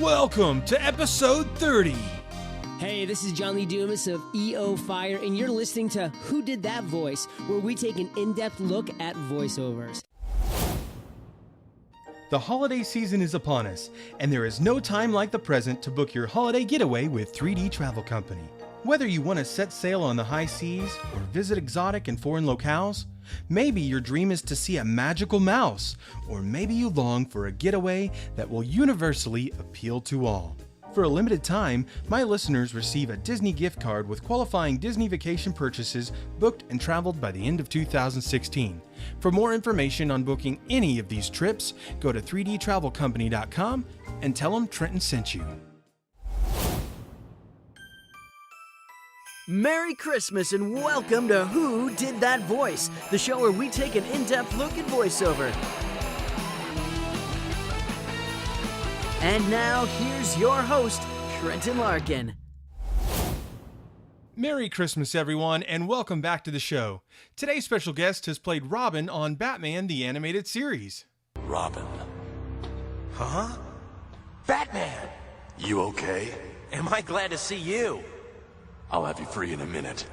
Welcome to episode 30. Hey, this is John Lee Dumas of EO Fire, and you're listening to Who Did That Voice, where we take an in-depth look at voiceovers. The holiday season is upon us, and there is no time like the present to book your holiday getaway with 3D Travel Company. Whether you want to set sail on the high seas or visit exotic and foreign locales, maybe your dream is to see a magical mouse, or maybe you long for a getaway that will universally appeal to all. For a limited time, my listeners receive a Disney gift card with qualifying Disney vacation purchases booked and traveled by the end of 2016. For more information on booking any of these trips, go to 3dtravelcompany.com and tell them Trenton sent you. Merry Christmas and welcome to Who Did That Voice, the show where we take an in-depth look at voiceover. And now, here's your host, Trenton Larkin. Merry Christmas, everyone, and welcome back to the show. Today's special guest has played Robin on Batman the Animated Series. Robin. Huh? Batman! You okay? Am I glad to see you? I'll have you free in a minute.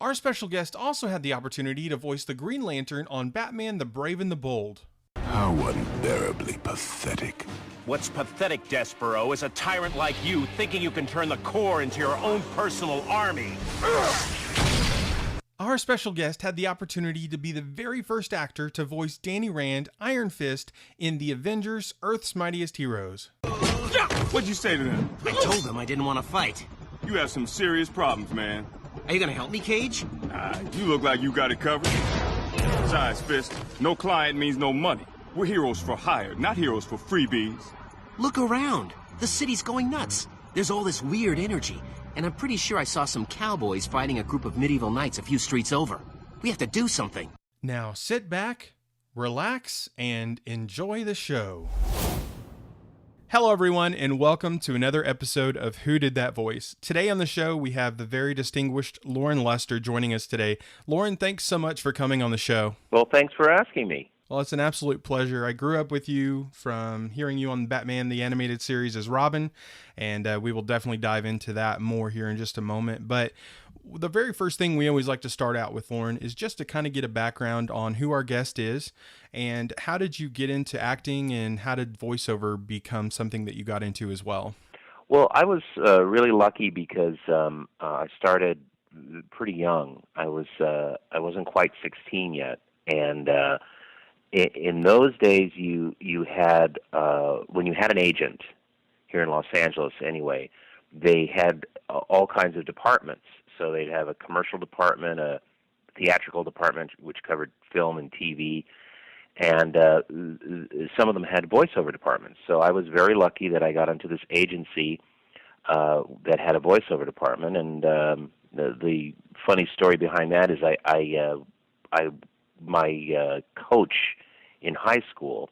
Our special guest also had the opportunity to voice the Green Lantern on Batman the Brave and the Bold. How unbearably pathetic. What's pathetic, Despero, is a tyrant like you thinking you can turn the Corps into your own personal army. Our special guest had the opportunity to be the very first actor to voice Danny Rand, Iron Fist, in The Avengers: Earth's Mightiest Heroes. What'd you say to them? I told them I didn't want to fight. You have some serious problems, man. Are you gonna help me, Cage? You look like you got it covered. Besides, Fist, no client means no money. We're heroes for hire, not heroes for freebies. Look around. The city's going nuts. There's all this weird energy, and I'm pretty sure I saw some cowboys fighting a group of medieval knights a few streets over. We have to do something. Now sit back, relax, and enjoy the show. Hello, everyone, and welcome to another episode of Who Did That Voice? Today on the show, we have the very distinguished Loren Lester joining us today. Loren, thanks so much for coming on the show. Well, thanks for asking me. Well, it's an absolute pleasure. I grew up with you from hearing you on Batman the Animated Series as Robin, and we will definitely dive into that more here in just a moment. But the very first thing we always like to start out with, Loren, is just to kind of get a background on who our guest is and how did you get into acting and how did voiceover become something that you got into as well? Well, I was really lucky because I started pretty young. I wasn't quite 16 yet, and in those days, you had when you had an agent here in Los Angeles, anyway, they had all kinds of departments. So they'd have a commercial department, a theatrical department, which covered film and TV, and some of them had voiceover departments. So I was very lucky that I got into this agency that had a voiceover department. And the funny story behind that is my coach in high school,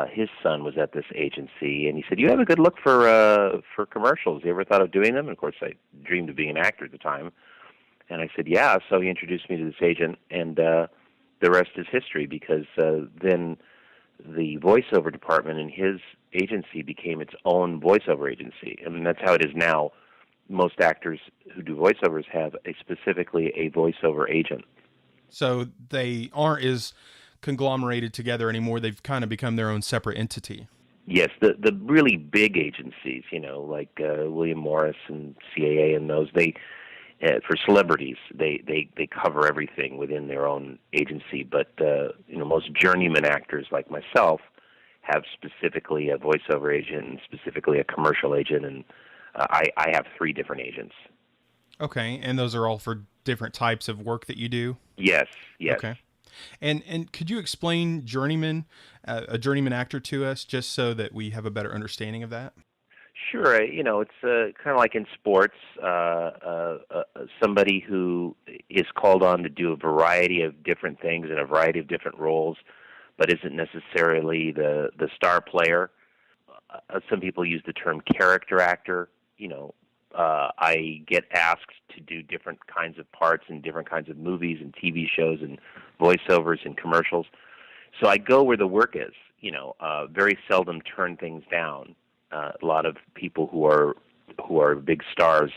his son was at this agency, and he said, "You have a good look for commercials. You ever thought of doing them?" And of course, I dreamed of being an actor at the time, and I said, "Yeah." So he introduced me to this agent, and the rest is history. Because then the voiceover department in his agency became its own voiceover agency. I mean, that's how it is now. Most actors who do voiceovers have specifically a voiceover agent. So they aren't as conglomerated together anymore. They've kind of become their own separate entity. Yes, the really big agencies, like William Morris and CAA and those, they for celebrities, they cover everything within their own agency. But most journeyman actors like myself have specifically a voiceover agent and specifically a commercial agent, and I have 3 different agents. Okay, and those are all for different types of work that you do? Yes. Okay. And could you explain Journeyman, a journeyman actor to us, just so that we have a better understanding of that? Sure. It's kind of like in sports, somebody who is called on to do a variety of different things in a variety of different roles, but isn't necessarily the star player. Some people use the term character actor. I get asked to do different kinds of parts in different kinds of movies and TV shows and voiceovers and commercials. So I go where the work is. very seldom turn things down. A lot of people who are big stars,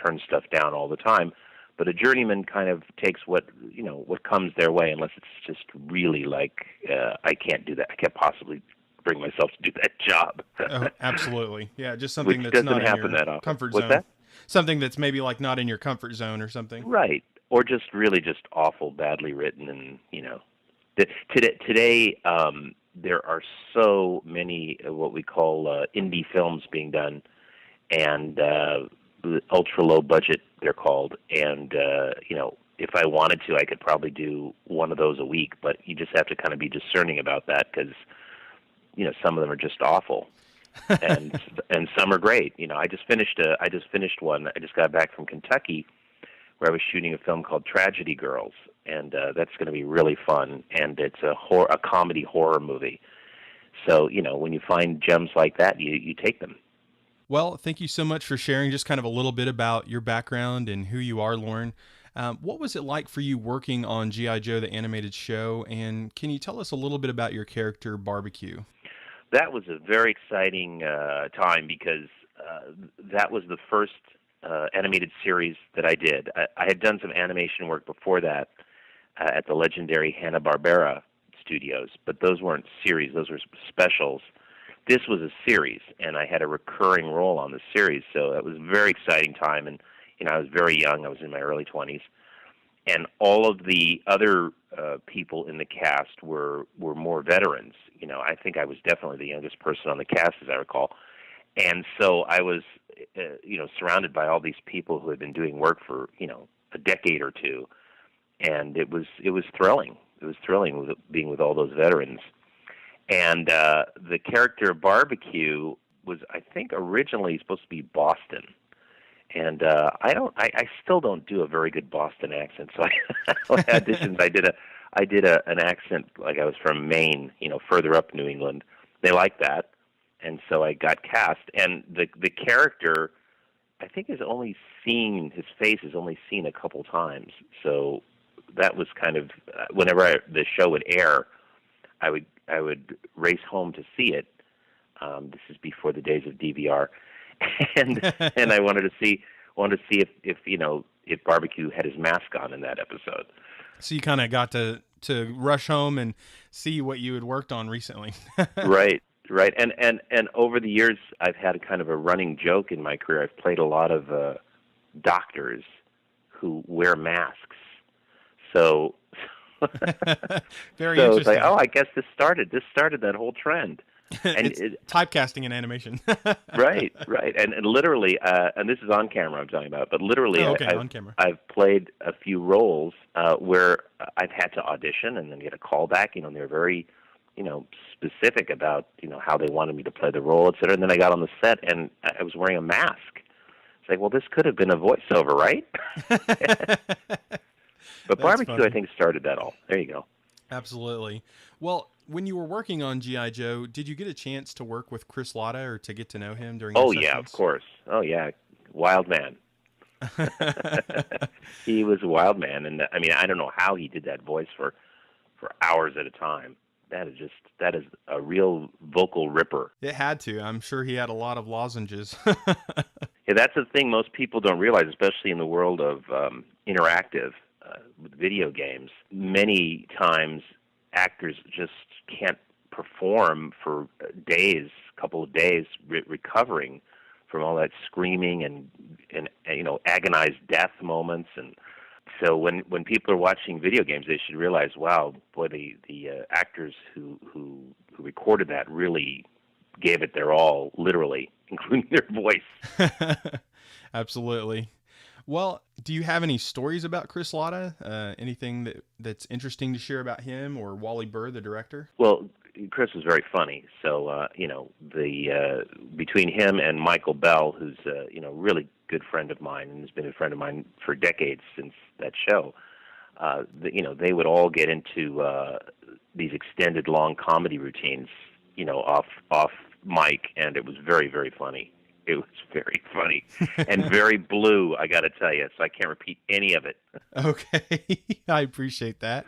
turn stuff down all the time. But a journeyman kind of takes what comes their way, unless it's just really like, I can't do that. I can't possibly bring myself to do that job. Oh, absolutely. Yeah, just something Which that's doesn't not in happen your that often. comfort What's zone. that? Something that's maybe like not in your comfort zone or something. Right. Or just really just awful, badly written, and today there are so many what we call indie films being done, and ultra low budget they're called, and if I wanted to, I could probably do one of those a week, but you just have to kind of be discerning about that, because some of them are just awful. and some are great. I just finished one. I just got back from Kentucky, where I was shooting a film called Tragedy Girls, and that's going to be really fun. And it's a comedy horror movie. So when you find gems like that, you take them. Well, thank you so much for sharing just kind of a little bit about your background and who you are, Loren. What was it like for you working on G.I. Joe, the animated show? And can you tell us a little bit about your character, Barbecue? That was a very exciting time, because that was the first animated series that I did. I had done some animation work before that at the legendary Hanna-Barbera studios, but those weren't series. Those were specials. This was a series, and I had a recurring role on the series, so it was a very exciting time. And I was very young. I was in my early 20s. And all of the other people in the cast were more veterans. I think I was definitely the youngest person on the cast, as I recall. And so I was, surrounded by all these people who had been doing work for, a decade or two. And it was thrilling. It was thrilling being with all those veterans. And the character Barbecue was, I think, originally supposed to be Boston. And I still don't do a very good Boston accent. So auditions, I did an accent like I was from Maine, further up New England. They liked that, and so I got cast. And the character, I think, his face is only seen a couple times. So that was kind of whenever the show would air, I would race home to see it. This is before the days of DVR. And I wanted to see if Barbecue had his mask on in that episode. So you kind of got to rush home and see what you had worked on recently. Right. And over the years, I've had a kind of a running joke in my career. I've played a lot of doctors who wear masks. So very so interesting. it's like, I guess this started that whole trend. And it's typecasting in animation. right. And literally, and this is on camera I'm talking about, but literally on camera. I've played a few roles where I've had to audition and then get a call back. They're very, specific about, how they wanted me to play the role, et cetera. And then I got on the set and I was wearing a mask. It's like, well, this could have been a voiceover, right? But Barbecue, funny. I think, started that all. There you go. Absolutely. Well, when you were working on G.I. Joe, did you get a chance to work with Chris Latta or to get to know him during your sessions? Yeah, of course. Oh, yeah. Wild man. He was a wild man. And, I don't know how he did that voice for hours at a time. That is a real vocal ripper. It had to. I'm sure he had a lot of lozenges. Yeah, that's the thing most people don't realize, especially in the world of interactive with video games. Many times actors just can't perform for days, couple of days, recovering from all that screaming and agonized death moments. And so when people are watching video games, they should realize, wow, boy, the actors who recorded that really gave it their all, literally, including their voice. Absolutely. Well, do you have any stories about Chris Latta? Anything that's interesting to share about him, or Wally Burr, the director? Well, Chris was very funny. So, between him and Michael Bell, who's really good friend of mine and has been a friend of mine for decades since that show, they would all get into these extended long comedy routines, off mic, and it was very, very funny. It was very funny and very blue, I got to tell you, so I can't repeat any of it. Okay. I appreciate that.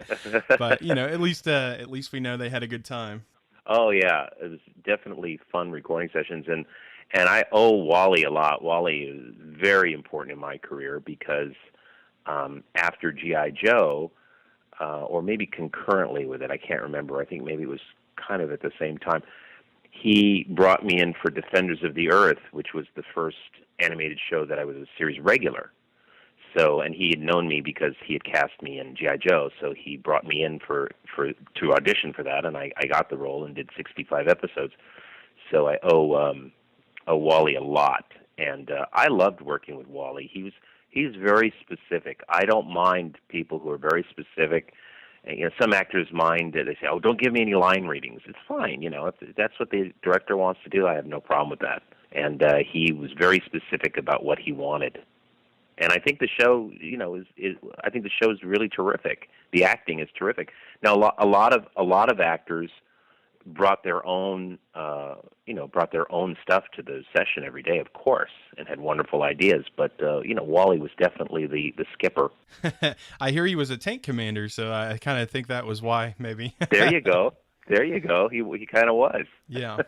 But, at least we know they had a good time. Oh yeah, it was definitely fun recording sessions, and I owe Wally a lot. Wally is very important in my career because after G.I. Joe, or maybe concurrently with it, I can't remember. I think maybe it was kind of at the same time. He brought me in for Defenders of the Earth, which was the first animated show that I was a series regular. So, and he had known me because he had cast me in G.I. Joe, so he brought me in to audition for that, and I got the role and did 65 episodes. So I owe Wally a lot, and I loved working with Wally. He's very specific. I don't mind people who are very specific. You know, some actors mind that they say, "Oh, don't give me any line readings." It's fine, you know. If that's what the director wants to do, I have no problem with that. And he was very specific about what he wanted. And I think the show, you know, I think the show is really terrific. The acting is terrific. Now, a lot of actors brought their own, brought their own stuff to the session every day, of course, and had wonderful ideas. But Wally was definitely the skipper. I hear he was a tank commander, so I kind of think that was why, maybe. There you go. He kind of was. Yeah.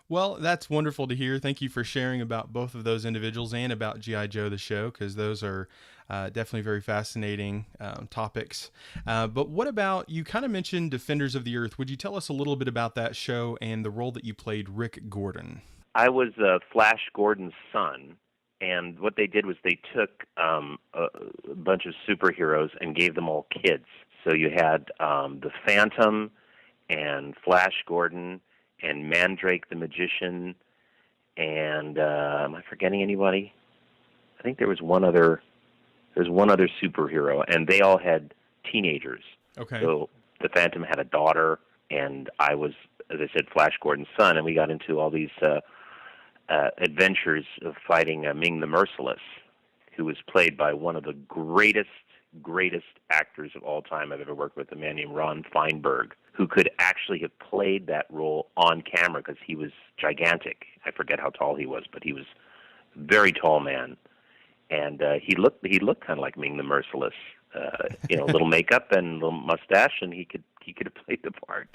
Well, that's wonderful to hear. Thank you for sharing about both of those individuals and about G.I. Joe, the show, because those are definitely very fascinating topics. But what about, you kind of mentioned Defenders of the Earth. Would you tell us a little bit about that show and the role that you played Rick Gordon? I was Flash Gordon's son, and what they did was they took a bunch of superheroes and gave them all kids. So you had the Phantom and Flash Gordon and Mandrake the Magician, and am I forgetting anybody? I think there was one other superhero, and they all had teenagers. Okay. So the Phantom had a daughter, and I was, as I said, Flash Gordon's son, and we got into all these adventures of fighting Ming the Merciless, who was played by one of the greatest actors of all time I've ever worked with, a man named Ron Feinberg, who could actually have played that role on camera because he was gigantic. I forget how tall he was, but he was a very tall man, and he looked kind of like Ming the Merciless. A little makeup and a little mustache, and he could have played the part.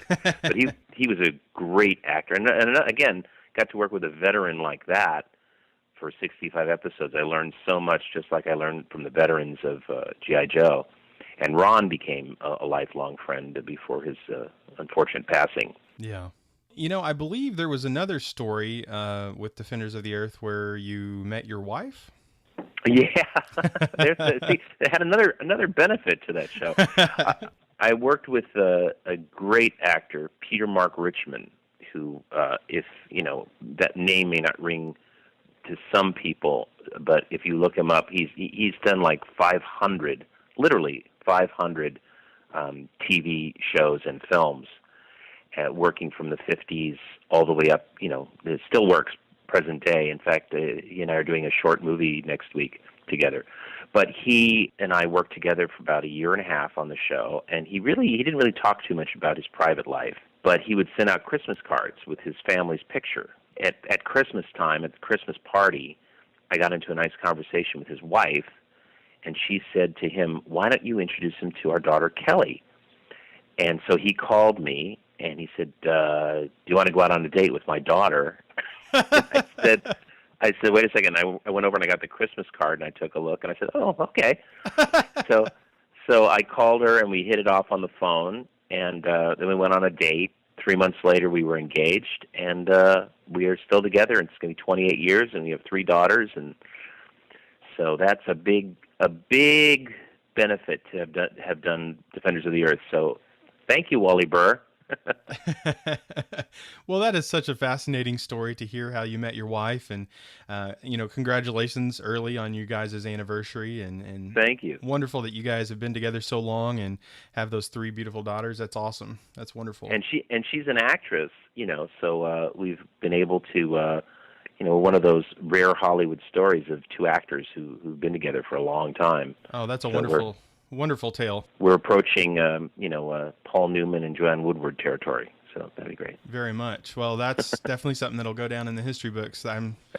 But he was a great actor, and again, got to work with a veteran like that for 65 episodes. I learned so much, just like I learned from the veterans of G.I. Joe. And Ron became a lifelong friend before his unfortunate passing. Yeah. You know, I believe there was another story with Defenders of the Earth where you met your wife. Yeah. It had another benefit to that show. I worked with a great actor, Peter Mark Richmond, who, if that name may not ring to some people, but if you look him up, he's done like 500, literally 500 TV shows and films, working from the 50s all the way up. It still works present day. In fact, he and I are doing a short movie next week together. But he and I worked together for about a year and a half on the show, and he didn't really talk too much about his private life, but he would send out Christmas cards with his family's picture. At Christmas time, at the Christmas party, I got into a nice conversation with his wife, and she said to him, "Why don't you introduce him to our daughter, Kelly?" And so he called me, and he said, "Do you want to go out on a date with my daughter?" I said, "Wait a second." I went over and I got the Christmas card, and I took a look, and I said, "Oh, okay." So I called her, and we hit it off on the phone, and then we went on a date. 3 months later, we were engaged, and we are still together. It's going to be 28 years, and we have 3 daughters, and so that's a big benefit to have done Defenders of the Earth. So thank you, Wally Burr. Well, that is such a fascinating story to hear how you met your wife, and congratulations early on you guys' anniversary, and thank you. Wonderful that you guys have been together so long and have those 3 beautiful daughters. That's awesome. That's wonderful. And she's an actress, so we've been able to one of those rare Hollywood stories of 2 actors who've been together for a long time. Oh, that's a wonderful tale. We're approaching, Paul Newman and Joanne Woodward territory, so that'd be great. Very much. Well, that's definitely something that'll go down in the history books.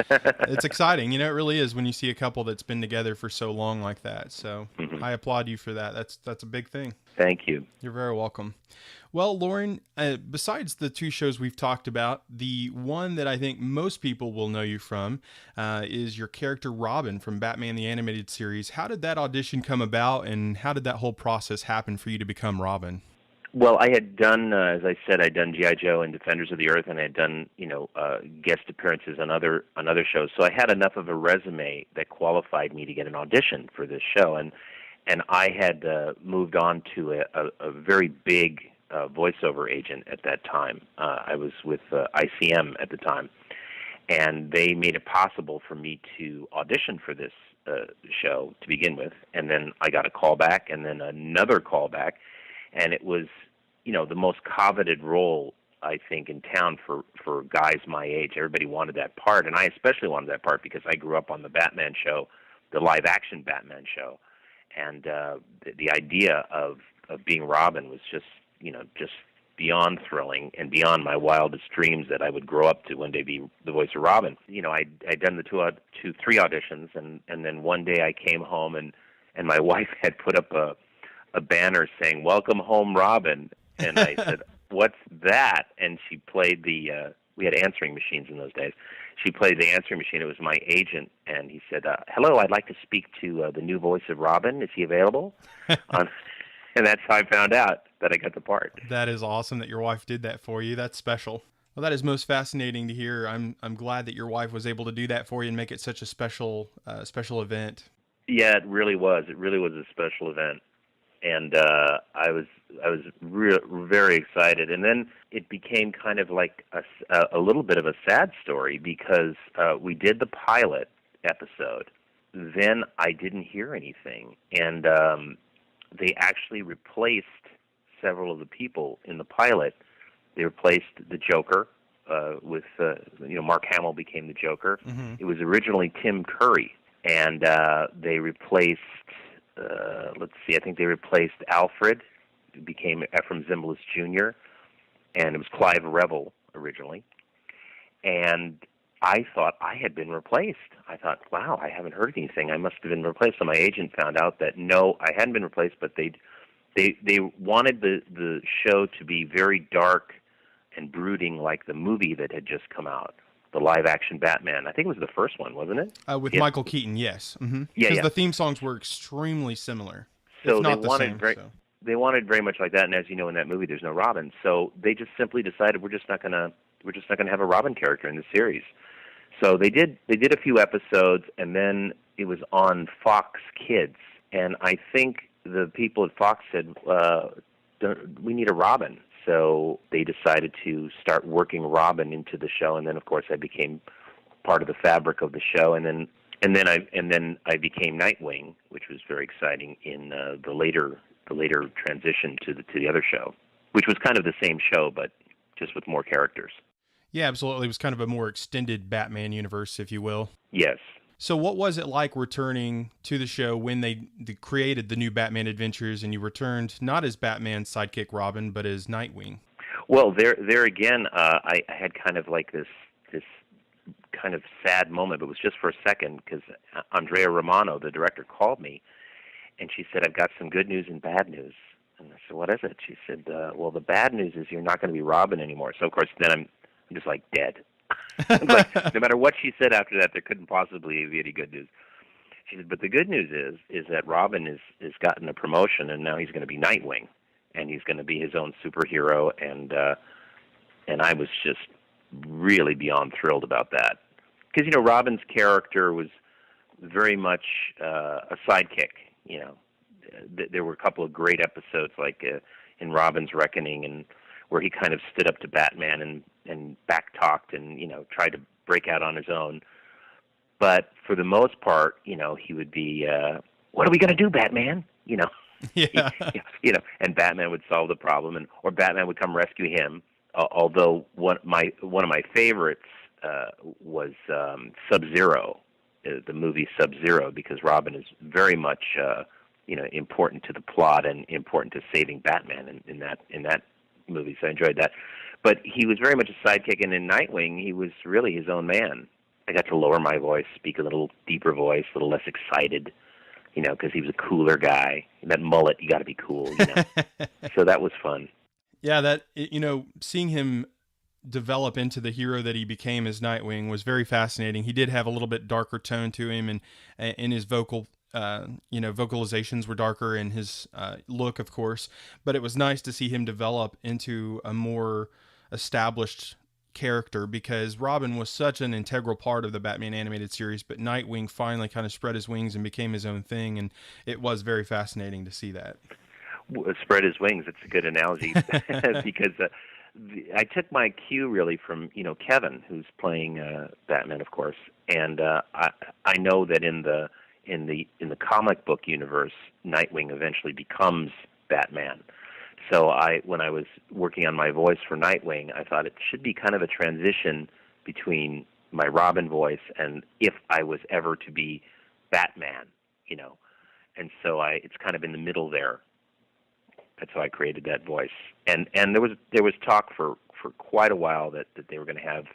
It's exciting. It really is when you see a couple that's been together for so long like that. So, Mm-hmm. I applaud you for that. That's a big thing. Thank you. You're very welcome. Well, Loren, besides the two shows we've talked about, the one that I think most people will know you from is your character Robin from Batman the Animated Series. How did that audition come about, and how did that whole process happen for you to become Robin? Well, I had done, as I said, I'd done G.I. Joe and Defenders of the Earth, and I had done, guest appearances on other shows. So I had enough of a resume that qualified me to get an audition for this show. And I had moved on to a very big voiceover agent at that time. I was with ICM at the time, and they made it possible for me to audition for this show to begin with. And then I got a call back, and then another call back. And it was, the most coveted role, I think, in town for guys my age. Everybody wanted that part, and I especially wanted that part because I grew up on the Batman show, the live-action Batman show. And the idea of being Robin was just beyond thrilling and beyond my wildest dreams that I would grow up to one day be the voice of Robin. I'd done the three auditions, and then one day I came home, and my wife had put up a banner saying, "Welcome home, Robin." And I said, "What's that?" And she played we had answering machines in those days. She played the answering machine. It was my agent, and he said, "Hello, I'd like to speak to the new voice of Robin. Is he available?" And that's how I found out that I got the part. That is awesome that your wife did that for you. That's special. Well, that is most fascinating to hear. I'm glad that your wife was able to do that for you and make it such a special event. Yeah, it really was. It really was a special event. And I was very excited. And then it became kind of like a little bit of a sad story because we did the pilot episode. Then I didn't hear anything. And they actually replaced several of the people in the pilot. They replaced the Joker with, Mark Hamill became the Joker. Mm-hmm. It was originally Tim Curry. And they replaced... I think they replaced Alfred, who became Ephraim Zimbalist Jr., and it was Clive Revel originally. And I thought I had been replaced. I thought, wow, I haven't heard anything. I must have been replaced. So my agent found out that no, I hadn't been replaced, but they wanted the show to be very dark and brooding like the movie that had just come out. The live-action Batman. I think it was the first one, wasn't it? With Michael Keaton, yes. Mm-hmm. Yeah, because the theme songs were extremely similar. So if not the same. They wanted very much like that, and as you know, in that movie, there's no Robin. So they just simply decided we're just not gonna have a Robin character in the series. So they did a few episodes, and then it was on Fox Kids, and I think the people at Fox said, "We need a Robin." So they decided to start working Robin into the show, and then of course I became part of the fabric of the show, and then I became Nightwing, which was very exciting in the later transition to the other show, which was kind of the same show but just with more characters. Yeah, absolutely. It was kind of a more extended Batman universe, if you will. Yes. So what was it like returning to the show when they created the new Batman Adventures and you returned not as Batman's sidekick Robin, but as Nightwing? Well, there again, I had kind of like this kind of sad moment, but it was just for a second because Andrea Romano, the director, called me and she said, "I've got some good news and bad news." And I said, "What is it?" She said, "Well, the bad news is you're not going to be Robin anymore." So of course then I'm just like dead. Like, no matter what she said after that, there couldn't possibly be any good news. She said, "But the good news is that Robin has gotten a promotion, and now he's going to be Nightwing, and he's going to be his own superhero." And I was just really beyond thrilled about that because Robin's character was very much a sidekick. There were a couple of great episodes like in Robin's Reckoning and where he kind of stood up to Batman and back-talked and, tried to break out on his own. But for the most part, he would be, "What are we going to do, Batman?" Yeah. And Batman would solve the problem, or Batman would come rescue him. Although one of my favorites was Sub-Zero, the movie Sub-Zero, because Robin is very much, important to the plot and important to saving Batman in that movie, so I enjoyed that. But he was very much a sidekick, and in Nightwing, he was really his own man. I got to lower my voice, speak a little deeper voice, a little less excited, because he was a cooler guy. That mullet, you got to be cool, So that was fun. Yeah, seeing him develop into the hero that he became as Nightwing was very fascinating. He did have a little bit darker tone to him, and in his vocalizations were darker, and his look, of course. But it was nice to see him develop into a more established character, because Robin was such an integral part of the Batman animated series, but Nightwing finally kind of spread his wings and became his own thing, and it was very fascinating to see that. Spread his wings. It's a good analogy because I took my cue really from Kevin, who's playing Batman, of course, and I know that in the comic book universe, Nightwing eventually becomes Batman. So when I was working on my voice for Nightwing, I thought it should be kind of a transition between my Robin voice and if I was ever to be Batman, and so it's kind of in the middle there. That's how I created that voice. And there was talk for quite a while that they were going to have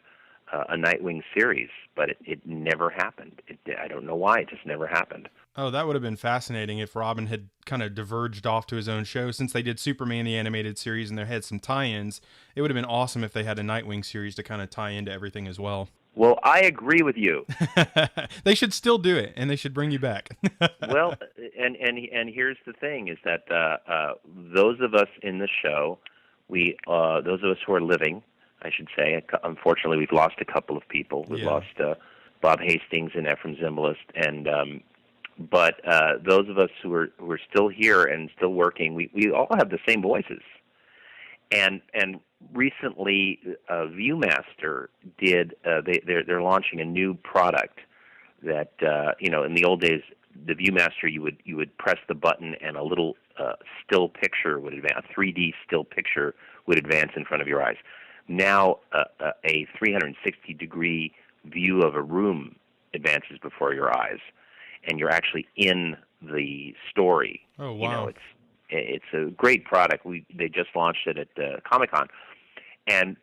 a Nightwing series, but it never happened. I don't know why. It just never happened. Oh, that would have been fascinating if Robin had kind of diverged off to his own show. Since they did Superman the animated series and they had some tie-ins, it would have been awesome if they had a Nightwing series to kind of tie into everything as well. Well, I agree with you. They should still do it, and they should bring you back. Well, and here's the thing: is that those of us in the show, those of us who are living, I should say, unfortunately, we've lost a couple of people. We've lost Bob Hastings and Ephraim Zimbalist, but those of us who are still here and still working, we all have the same voices. And recently, ViewMaster did. They're launching a new product that in the old days, the ViewMaster you would press the button and a little still picture would advance. A 3D still picture would advance in front of your eyes. Now, a 360-degree view of a room advances before your eyes, and you're actually in the story. Oh, wow. It's a great product. They just launched it at Comic-Con, and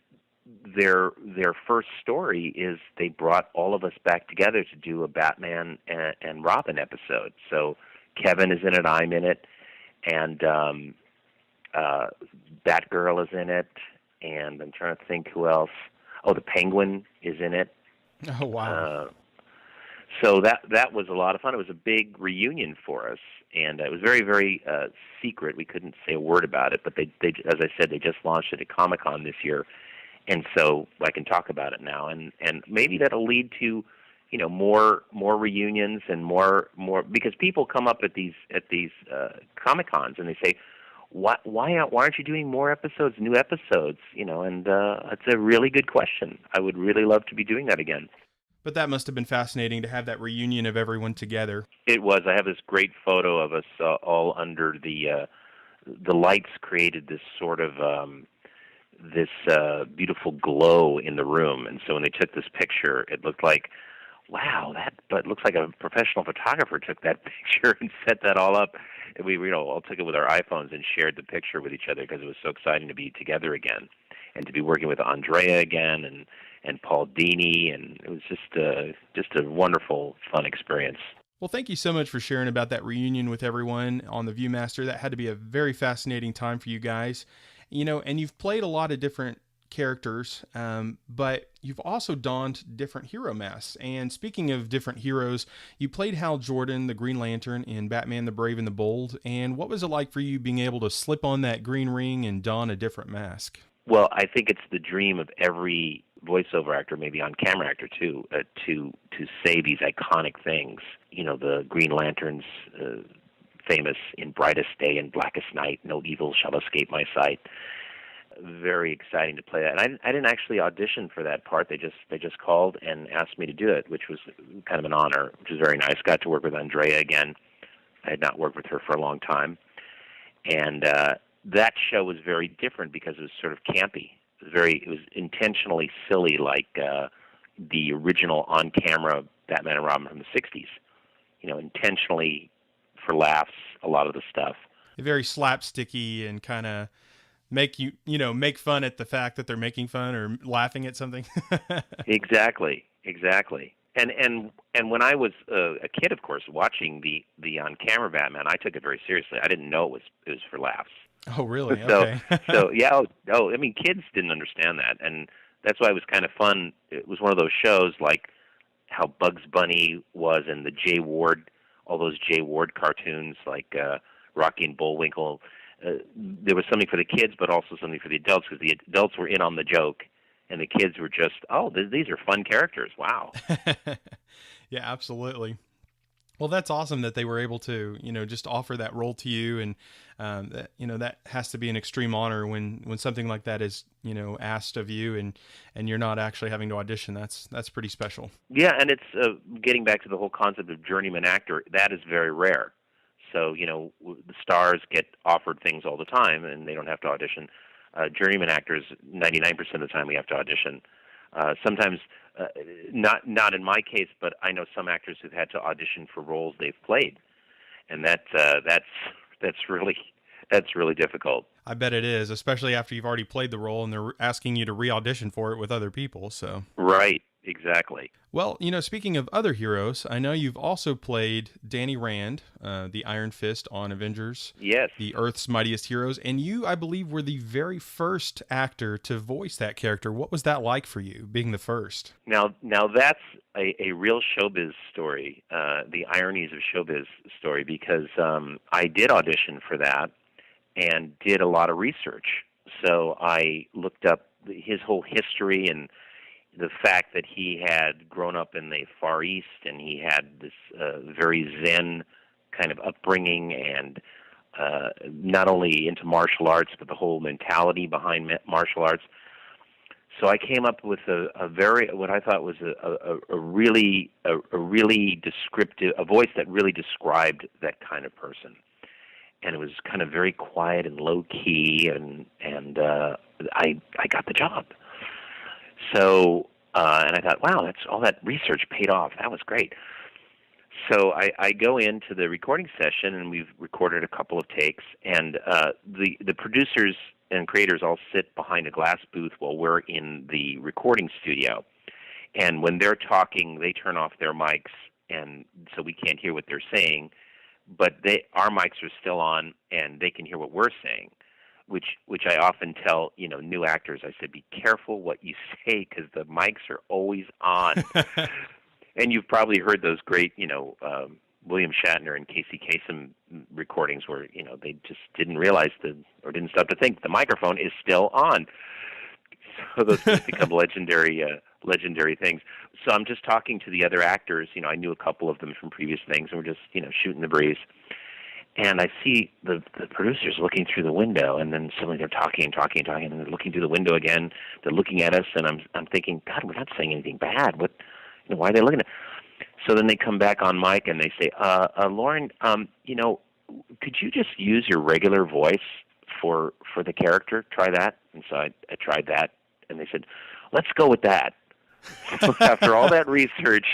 their first story is they brought all of us back together to do a Batman and Robin episode. So Kevin is in it, I'm in it, and Batgirl is in it, and I'm trying to think who else. Oh, the Penguin is in it. Oh, wow. So that was a lot of fun. It was a big reunion for us, and it was very, very secret. We couldn't say a word about it, but they as I said, they just launched it at Comic-Con this year, and so I can talk about it now. And maybe that'll lead to more reunions and more because people come up at these Comic-Cons and they say, why aren't you doing more episodes, new episodes? And it's a really good question. I would really love to be doing that again. But that must have been fascinating to have that reunion of everyone together. It was. I have this great photo of us all under the lights created this sort of this beautiful glow in the room, and so when they took this picture, it looked like, wow, but it looks like a professional photographer took that picture and set that all up. And we all took it with our iPhones and shared the picture with each other because it was so exciting to be together again and to be working with Andrea again and Paul Dini, and it was just a wonderful, fun experience. Well, thank you so much for sharing about that reunion with everyone on the ViewMaster. That had to be a very fascinating time for you guys. And you've played a lot of different characters, but you've also donned different hero masks. And speaking of different heroes, you played Hal Jordan, the Green Lantern, in Batman the Brave and the Bold. And what was it like for you being able to slip on that green ring and don a different mask? Well, I think it's the dream of every voiceover actor, maybe on camera actor too, to say these iconic things. The Green Lantern's famous "In brightest day and blackest night, no evil shall escape my sight." Very exciting to play that. And I didn't actually audition for that part. They just called and asked me to do it, which was kind of an honor, which was very nice. Got to work with Andrea again. I had not worked with her for a long time, and that show was very different because it was sort of campy. It was intentionally silly, like the original on-camera Batman and Robin from the '60s. Intentionally for laughs, a lot of the stuff. Very slapsticky and kind of make make fun at the fact that they're making fun or laughing at something. Exactly. And when I was a kid, of course, watching the on camera Batman, I took it very seriously. I didn't know it was for laughs. Oh, really? So Okay. so yeah. I mean, kids didn't understand that, and that's why it was kind of fun. It was one of those shows like how Bugs Bunny was, and the Jay Ward, all those Jay Ward cartoons like Rocky and Bullwinkle. There was something for the kids, but also something for the adults, because the adults were in on the joke, and the kids were just, these are fun characters. Wow. Yeah, absolutely. Well, that's awesome that they were able to, just offer that role to you. And, that, that has to be an extreme honor when something like that is, asked of you and you're not actually having to audition. That's pretty special. Yeah. And it's getting back to the whole concept of journeyman actor. That is very rare. So, the stars get offered things all the time and they don't have to audition. Journeyman actors, 99% of the time we have to audition. Sometimes, not in my case, but I know some actors who've had to audition for roles they've played, and that's really difficult. I bet it is, especially after you've already played the role and they're asking you to re-audition for it with other people. So right, exactly. Well, speaking of other heroes, I know you've also played Danny Rand, the Iron Fist on Avengers. Yes. The Earth's Mightiest Heroes. And you, I believe, were the very first actor to voice that character. What was that like for you, being the first? Now that's a real showbiz story, the ironies of showbiz story, because I did audition for that and did a lot of research. So I looked up his whole history and the fact that he had grown up in the Far East and he had this very Zen kind of upbringing and not only into martial arts, but the whole mentality behind martial arts. So I came up with what I thought was a really descriptive, a voice that really described that kind of person. And it was kind of very quiet and low key, and I got the job. So, and I thought, wow, that's all that research paid off. That was great. So I go into the recording session, and we've recorded a couple of takes, and the producers and creators all sit behind a glass booth while we're in the recording studio. And when they're talking, they turn off their mics, and so we can't hear what they're saying. But our mics are still on, and they can hear what we're saying. Which I often tell new actors. I said, be careful what you say because the mics are always on. And you've probably heard those great William Shatner and Casey Kasem recordings where they just didn't realize or didn't stop to think the microphone is still on. So those become legendary things. So I'm just talking to the other actors. I knew a couple of them from previous things, and we're just shooting the breeze. And I see the producers looking through the window, and then suddenly they're talking, and they're looking through the window again. They're looking at us, and I'm thinking, God, we're not saying anything bad. What? Why are they looking at? So then they come back on mic and they say, Loren, could you just use your regular voice for the character? Try that. And so I tried that, and they said, let's go with that. So after all that research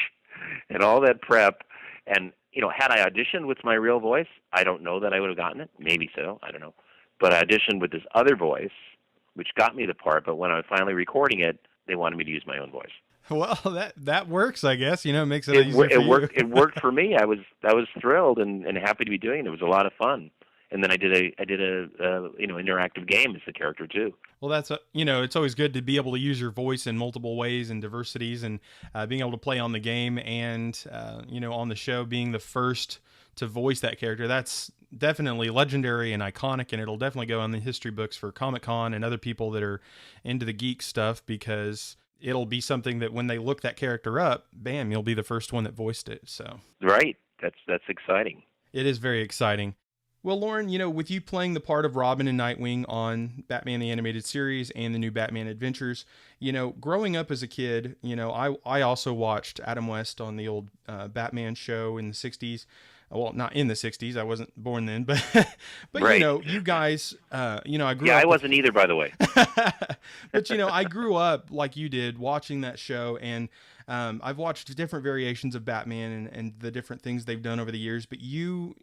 and all that prep, and had I auditioned with my real voice, I don't know that I would have gotten it. Maybe so. I don't know. But I auditioned with this other voice, which got me the part. But when I was finally recording it, they wanted me to use my own voice. Well, that works, I guess. Makes it easier for you. It worked for me. I was thrilled and happy to be doing it. It was a lot of fun. And then I did a interactive game as the character too. Well, that's it's always good to be able to use your voice in multiple ways and diversities, and being able to play on the game and on the show, being the first to voice that character. That's definitely legendary and iconic, and it'll definitely go on the history books for Comic-Con and other people that are into the geek stuff, because it'll be something that when they look that character up, bam, you'll be the first one that voiced it. So right, that's exciting. It is very exciting. Well, Loren, with you playing the part of Robin and Nightwing on Batman the Animated Series and the new Batman Adventures, growing up as a kid, I also watched Adam West on the old Batman show in the 60s. Well, not in the 60s. I wasn't born then, but right. You guys, I grew up. Yeah, I wasn't either, by the way. But, I grew up like you did watching that show, and I've watched different variations of Batman and the different things they've done over the years, but you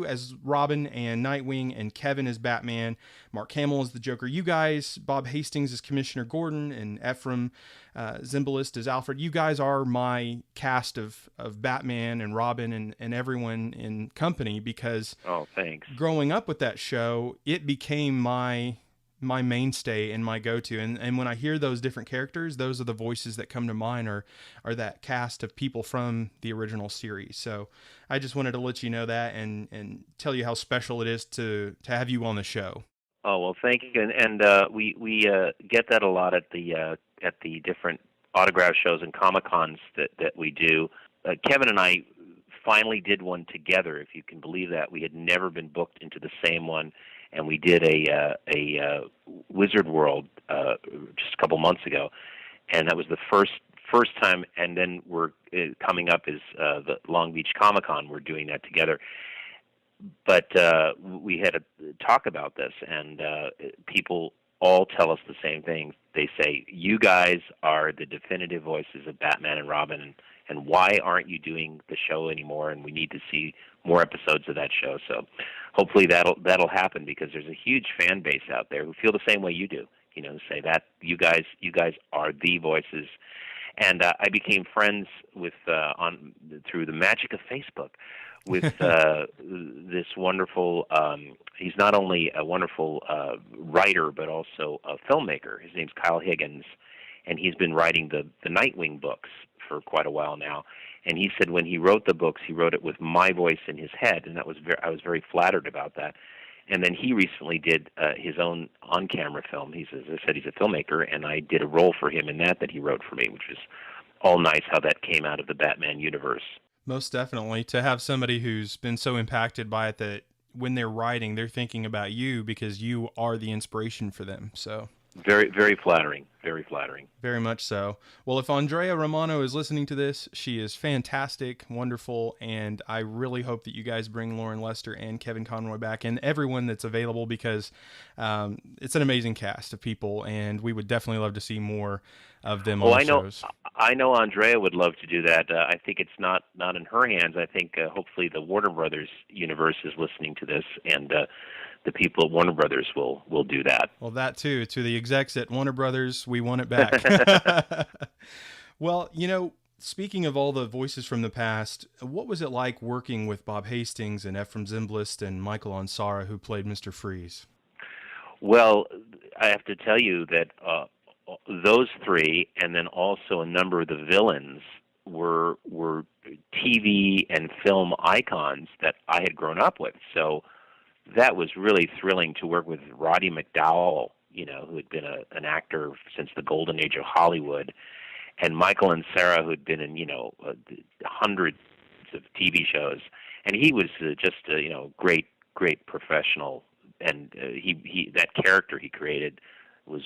as Robin and Nightwing and Kevin as Batman, Mark Hamill as the Joker, you guys, Bob Hastings as Commissioner Gordon, and Ephraim Zimbalist as Alfred, you guys are my cast of Batman and Robin and everyone in company, because thanks. Growing up with that show, it became my mainstay and my go-to. And when I hear those different characters, those are the voices that come to mind, are that cast of people from the original series. So I just wanted to let you know that and tell you how special it is to have you on the show. Oh, well, thank you. And we get that a lot at the different autograph shows and Comic-Cons that we do. Kevin and I finally did one together, if you can believe that. We had never been booked into the same one, and we did a Wizard World just a couple months ago, and that was the first time. And then we're coming up is the Long Beach Comic-Con. We're doing that together. But we had a talk about this, and people all tell us the same thing. They say, you guys are the definitive voices of Batman and Robin, and why aren't you doing the show anymore? And we need to see more episodes of that show. So hopefully that'll happen, because there's a huge fan base out there who feel the same way you do. Say that you guys are the voices. And I became friends with through the magic of Facebook with this wonderful. He's not only a wonderful writer, but also a filmmaker. His name's Kyle Higgins, and he's been writing the Nightwing books for quite a while now. And he said when he wrote the books, he wrote it with my voice in his head, and I was very flattered about that. And then he recently did his own on-camera film. As I said, he's a filmmaker, and I did a role for him in that he wrote for me, which was all nice how that came out of the Batman universe. Most definitely. To have somebody who's been so impacted by it that when they're writing, they're thinking about you because you are the inspiration for them. So very, very flattering. Very flattering. Very much so. Well, if Andrea Romano is listening to this, she is fantastic, wonderful, and I really hope that you guys bring Loren Lester and Kevin Conroy back, and everyone that's available, because it's an amazing cast of people, and we would definitely love to see more of them on shows. I know Andrea would love to do that. I think it's not in her hands. I think hopefully the Warner Brothers universe is listening to this, and the people at Warner Brothers will do that. Well, that too. To the execs at Warner Brothers, we want it back. Well, speaking of all the voices from the past, what was it like working with Bob Hastings and Ephraim Zimbalist and Michael Ansara, who played Mr. Freeze? Well, I have to tell you that those three, and then also a number of the villains, were TV and film icons that I had grown up with. So that was really thrilling to work with Roddy McDowall, who had been an actor since the golden age of Hollywood, and Michael and Sarah, who had been in, hundreds of TV shows. And he was just a, great professional. And he that character he created was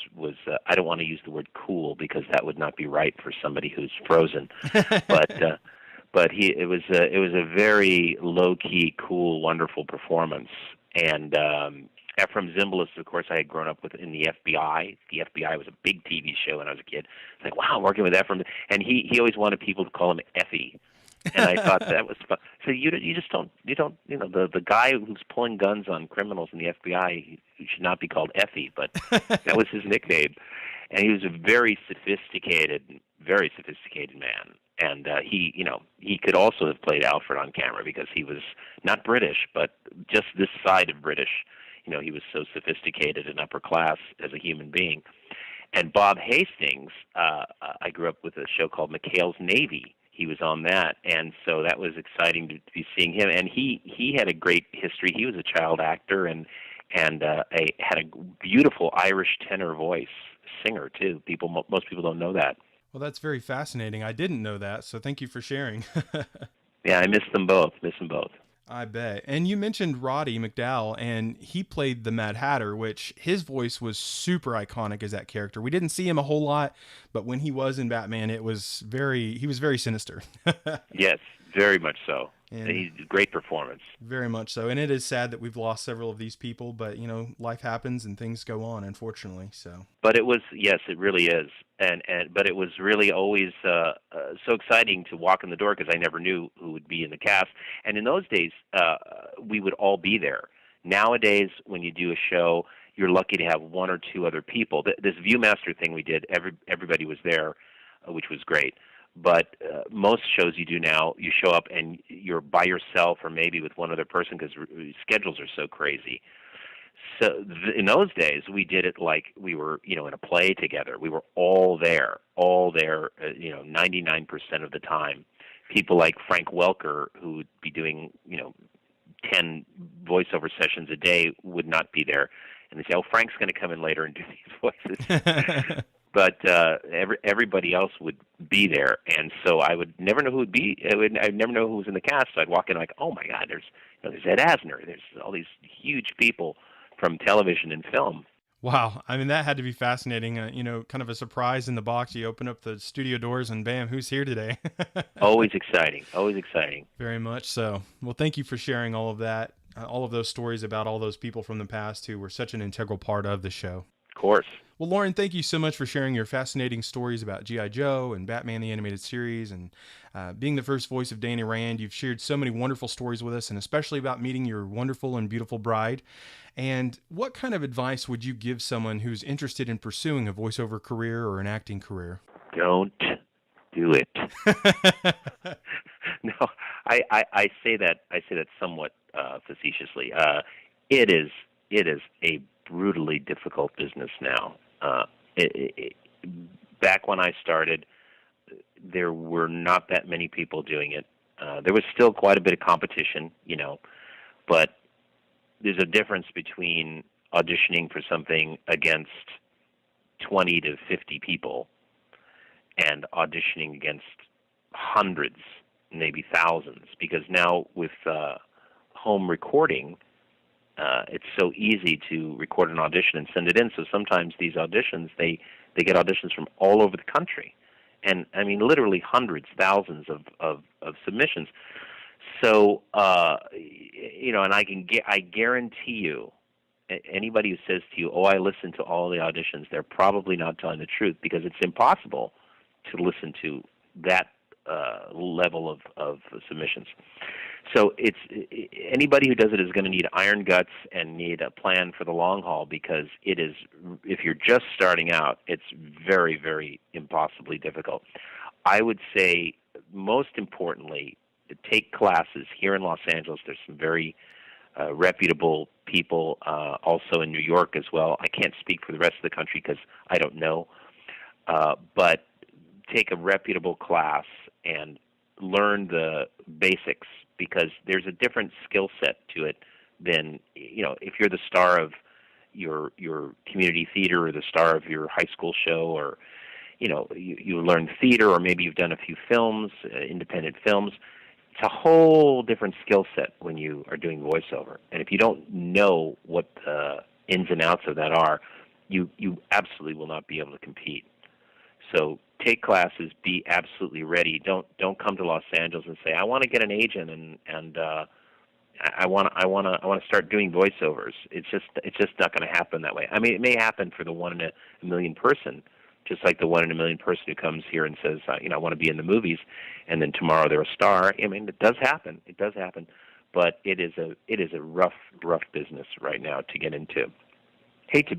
I don't want to use the word cool, because that would not be right for somebody who's frozen. But it was a very low-key, cool, wonderful performance. And Ephraim Zimbalist, of course, I had grown up with in the FBI. The FBI was a big TV show when I was a kid. It's like, wow, I'm working with Ephraim. And he always wanted people to call him Effie. And I thought that was fun. So you don't, the guy who's pulling guns on criminals in the FBI, he should not be called Effie, but that was his nickname. And he was a very sophisticated man. And he could also have played Alfred on camera, because he was not British, but just this side of British. He was so sophisticated and upper class as a human being. And Bob Hastings, I grew up with a show called McHale's Navy. He was on that, and so that was exciting to be seeing him. And he had a great history. He was a child actor and had a beautiful Irish tenor voice, singer too. Most people don't know that. Well, that's very fascinating. I didn't know that, so thank you for sharing. Yeah, I miss them both. I bet. And you mentioned Roddy McDowall, and he played the Mad Hatter, which his voice was super iconic as that character. We didn't see him a whole lot, but when he was in Batman, he was very sinister. Yes, Very much so. And He's great performance. very much so. And it is sad that we've lost several of these people, but life happens and things go on, unfortunately. So. But it was, yes, it really is, but it was really always so exciting to walk in the door because I never knew who would be in the cast. And in those days, we would all be there. Nowadays, when you do a show, you're lucky to have one or two other people. This Viewmaster thing we did, everybody was there, which was great. But most shows you do now, you show up and you're by yourself or maybe with one other person because schedules are so crazy. So in those days, we did it like we were, in a play together. We were all there, 99% of the time. People like Frank Welker, who would be doing, 10 voiceover sessions a day, would not be there. And they say, "Oh, Frank's going to come in later and do these voices." But everybody else would be there, and so I would never know who would be. I'd never know who was in the cast. So I'd walk in like, "Oh my God, there's Ed Asner. There's all these huge people from television and film." Wow. I mean, that had to be fascinating. Kind of a surprise in the box. You open up the studio doors and bam, who's here today? Always exciting. Always exciting. Very much so. Well, thank you for sharing all of that, all of those stories about all those people from the past who were such an integral part of the show. Of course. Well, Loren, thank you so much for sharing your fascinating stories about G.I. Joe and Batman the Animated Series and being the first voice of Danny Rand. You've shared so many wonderful stories with us, and especially about meeting your wonderful and beautiful bride. And what kind of advice would you give someone who's interested in pursuing a voiceover career or an acting career? Don't do it. No, I say that somewhat facetiously. It is a brutally difficult business now. Back when I started, there were not that many people doing it. There was still quite a bit of competition, but there's a difference between auditioning for something against 20 to 50 people and auditioning against hundreds, maybe thousands, because now with home recording, it's so easy to record an audition and send it in. So sometimes these auditions, they get auditions from all over the country. And I mean, literally hundreds, thousands of submissions. So, and I guarantee you, anybody who says to you, "Oh, I listened to all the auditions," they're probably not telling the truth, because it's impossible to listen to that level of submissions. So it's anybody who does it is going to need iron guts and need a plan for the long haul, because it is, if you're just starting out, it's very, very impossibly difficult. I would say, most importantly, to take classes here in Los Angeles. There's some very reputable people, also in New York as well. I can't speak for the rest of the country because I don't know, but take a reputable class and learn the basics, because there's a different skill set to it than, if you're the star of your community theater or the star of your high school show, or you learn theater, or maybe you've done a few films, independent films. It's a whole different skill set when you are doing voiceover. And if you don't know what the ins and outs of that are, you absolutely will not be able to compete. So take classes, be absolutely ready. Don't come to Los Angeles and say, "I want to get an agent and I want to start doing voiceovers." It's just not going to happen that way. I mean, it may happen for the 1 in a million person, just like the 1 in a million person who comes here and says, "I want to be in the movies," and then tomorrow they're a star. I mean, it does happen. It does happen, but it is a rough business right now to get into. Hate to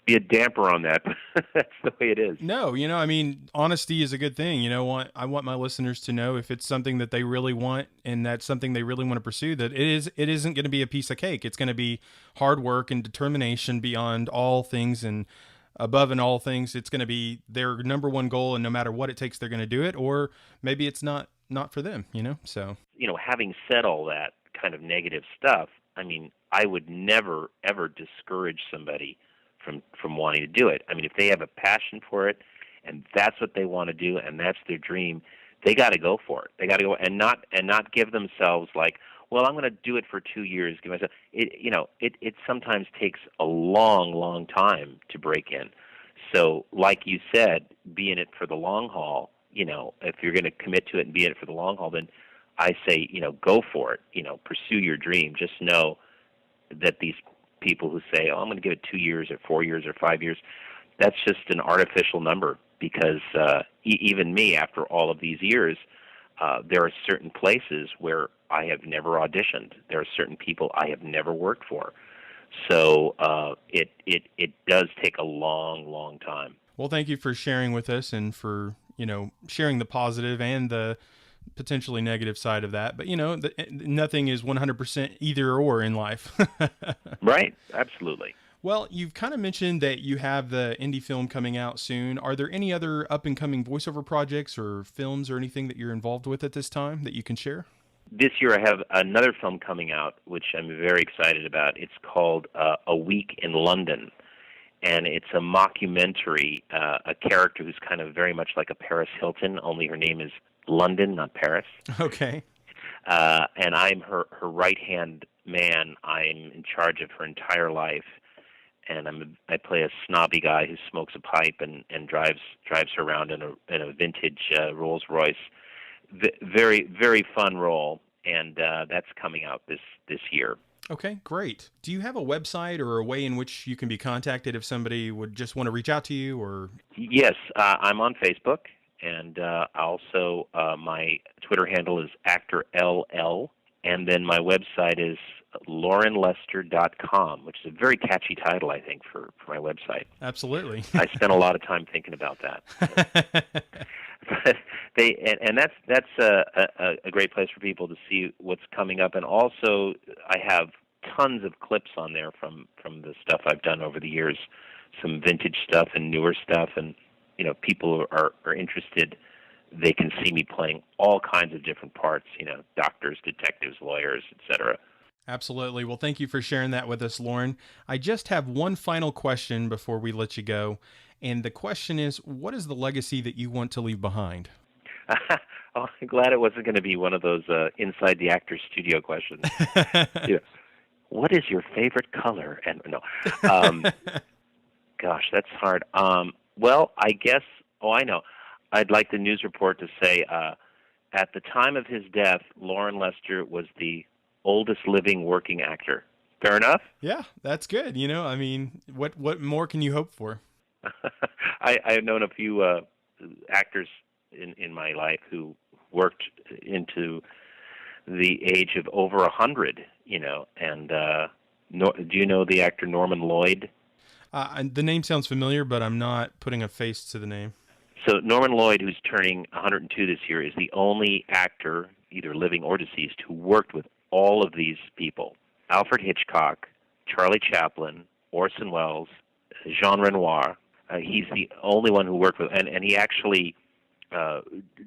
be a damper on that, but that's the way it is. No, I mean, honesty is a good thing. I want my listeners to know, if it's something that they really want and that's something they really want to pursue, that it isn't going to be a piece of cake. It's going to be hard work and determination beyond all things, and above in all things, it's going to be their number one goal, and no matter what it takes, they're going to do it. Or maybe it's not for them, so. Having said all that kind of negative stuff, I mean, I would never, ever discourage somebody from wanting to do it. I mean, if they have a passion for it and that's what they want to do and that's their dream, they got to go for it. They got to go and not give themselves like, "Well, I'm going to do it for 2 years." Give myself it sometimes takes a long time to break in. So, like you said, be in it for the long haul. if you're going to commit to it and be in it for the long haul, then I say, go for it. Pursue your dream. Just know that these people who say, oh, I'm going to give it 2 years or 4 years or 5 years, that's just an artificial number, because even me, after all of these years, there are certain places where I have never auditioned. There are certain people I have never worked for. So it does take a long, long time. Well, thank you for sharing with us and for, sharing the positive and the potentially negative side of that. But, nothing is 100% either or in life. Right. Absolutely. Well, you've kind of mentioned that you have the indie film coming out soon. Are there any other up-and-coming voiceover projects or films or anything that you're involved with at this time that you can share? This year I have another film coming out, which I'm very excited about. It's called A Week in London, and it's a mockumentary, a character who's kind of very much like a Paris Hilton, only her name is London, not Paris. Okay. And I'm her right-hand man. I'm in charge of her entire life. And I play a snobby guy who smokes a pipe and drives her around in a vintage Rolls Royce. Very, very fun role, and that's coming out this year. Okay, great. Do you have a website or a way in which you can be contacted if somebody would just want to reach out to you? Or Yes, I'm on Facebook, and also my Twitter handle is ActorLL, and then my website is LorenLester.com, which is a very catchy title, I think, for my website. Absolutely. I spent a lot of time thinking about that. But that's a great place for people to see what's coming up, and also I have tons of clips on there from the stuff I've done over the years, some vintage stuff and newer stuff, and people are interested. They can see me playing all kinds of different parts, doctors, detectives, lawyers, etc. Absolutely. Well, thank you for sharing that with us, Loren. I just have one final question before we let you go. And the question is, what is the legacy that you want to leave behind? Oh, I'm glad it wasn't going to be one of those inside the actor's studio questions. What is your favorite color? And no, gosh, that's hard. Well, I guess. Oh, I know. I'd like the news report to say, at the time of his death, Loren Lester was the oldest living working actor. Fair enough? Yeah, that's good. What more can you hope for? I have known a few actors in my life who worked into the age of over 100, and do you know the actor Norman Lloyd? The name sounds familiar, but I'm not putting a face to the name. So Norman Lloyd, who's turning 102 this year, is the only actor, either living or deceased, who worked with all of these people. Alfred Hitchcock, Charlie Chaplin, Orson Welles, Jean Renoir. He's the only one who worked with, and he actually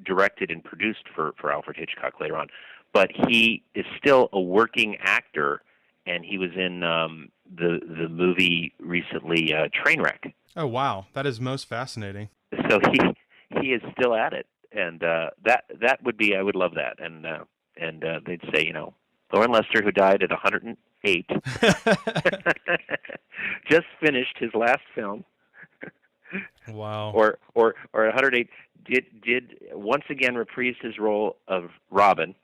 directed and produced for Alfred Hitchcock later on. But he is still a working actor, and he was in the movie recently, Trainwreck. Oh, wow. That is most fascinating. So he is still at it, and that would be, I would love that. And they'd say, Loren Lester, who died at 108, just finished his last film. Wow. Or at 108 did once again reprise his role of Robin.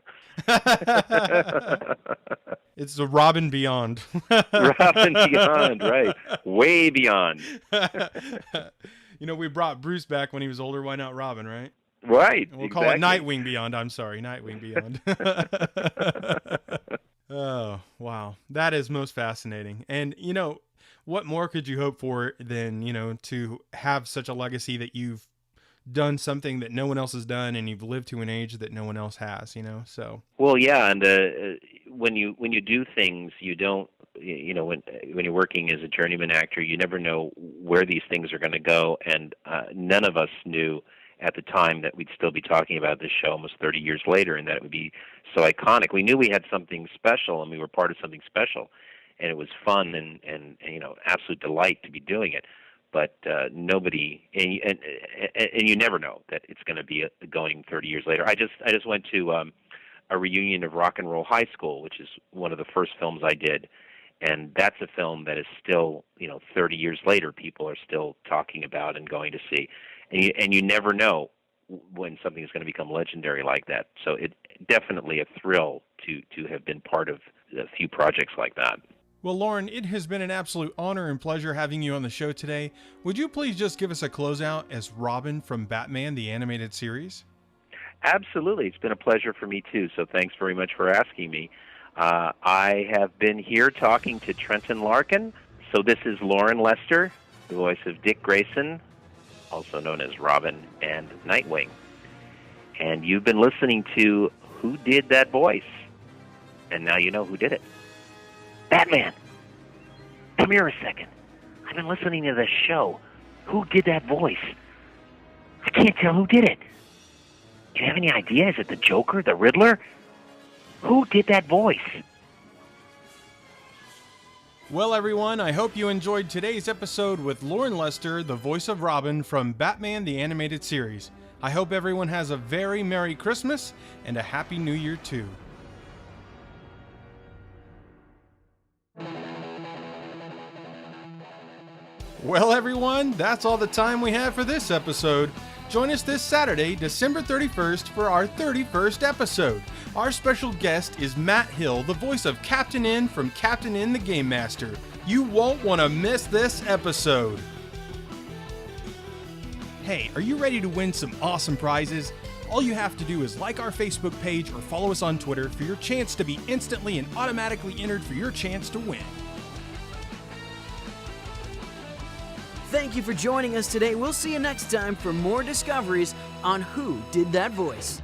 It's the Robin Beyond. Robin Beyond, right? Way beyond. We brought Bruce back when he was older. Why not Robin, right? Right. We'll call it Nightwing Beyond. I'm sorry, Nightwing Beyond. Oh, wow. That is most fascinating. And, what more could you hope for than, to have such a legacy that you've done something that no one else has done, and you've lived to an age that no one else has, so. Well, yeah, and when you do things, you don't, when you're working as a journeyman actor, you never know where these things are going to go, and none of us knew at the time that we'd still be talking about this show almost 30 years later, and that it would be so iconic. We knew we had something special, and we were part of something special, and it was fun and absolute delight to be doing it. But nobody, and you never know that it's going to be going 30 years later. I just went to a reunion of Rock and Roll High School, which is one of the first films I did, and that's a film that is still, 30 years later, people are still talking about and going to see. And you never know when something is going to become legendary like that. So it definitely a thrill to have been part of a few projects like that. Well, Loren, it has been an absolute honor and pleasure having you on the show today. Would you please just give us a closeout as Robin from Batman, the animated series? Absolutely. It's been a pleasure for me, too, so thanks very much for asking me. I have been here talking to Trenton Larkin. So this is Loren Lester, the voice of Dick Grayson, also known as Robin and Nightwing. And you've been listening to Who Did That Voice? And now you know who did it. Batman! Come here a second. I've been listening to this show. Who did that voice? I can't tell who did it. Do you have any idea? Is it the Joker, the Riddler? Who did that voice? Well, everyone, I hope you enjoyed today's episode with Loren Lester, the voice of Robin from Batman, the animated series. I hope everyone has a very Merry Christmas and a Happy New Year, too. Well, everyone, that's all the time we have for this episode. Join us this Saturday, December 31st, for our 31st episode. Our special guest is Matt Hill, the voice of Captain N from Captain N the Game Master. You won't want to miss this episode. Hey, are you ready to win some awesome prizes? All you have to do is like our Facebook page or follow us on Twitter for your chance to be instantly and automatically entered for your chance to win. Thank you for joining us today. We'll see you next time for more discoveries on Who Did That Voice.